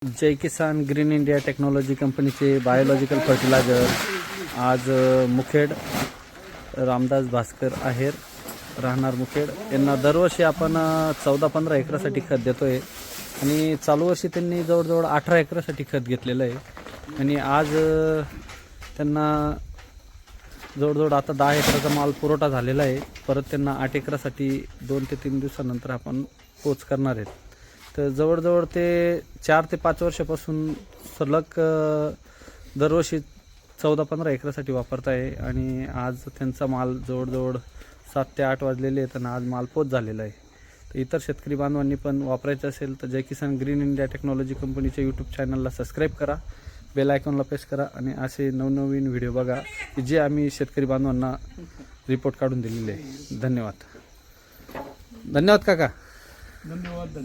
जय किसान green India technology कंपनीचे biological fertiliser आज मुखेड रामदास भास्कर आहेर राहणार मुखेड यांना दरवर्षी आपण 14-15 एकरासाठी खत देतोय आणि चालू वर्षी त्यांनी जवळजवळ 18 एकरासाठी खत घेतलेलं आहे आणि आज त्यांना जवळजवळ आता 10 एकराचा माल पुरवठा झालेला आहे. परत त्यांना 8 एकरासाठी 2 ते 3 दिवसानंतर आपण पोच करणार आहेत. तर जवळजवळ ते 4 ते 5 वर्षापासून सलग दरवर्षी 14-15 एकरासाठी वापरत आहे आणि आज त्यांचा माल जवळजवळ 7 ते 8 वाजलेले आहेत आणि आज माल पोच झालेला आहे. तर इतर शेतकरी बांधवांनी पण वापरायचं असेल तर जय किसान ग्रीन इंडिया टेक्नॉलॉजी कंपनीच्या यूट्यूब चॅनलला सबस्क्राईब करा, बेल आयकॉनला प्रेस करा आणि असे नवनवीन व्हिडिओ बघा की जे आम्ही शेतकरी बांधवांना रिपोर्ट काढून दिलेले आहे. धन्यवाद. धन्यवाद काका. धन्यवाद.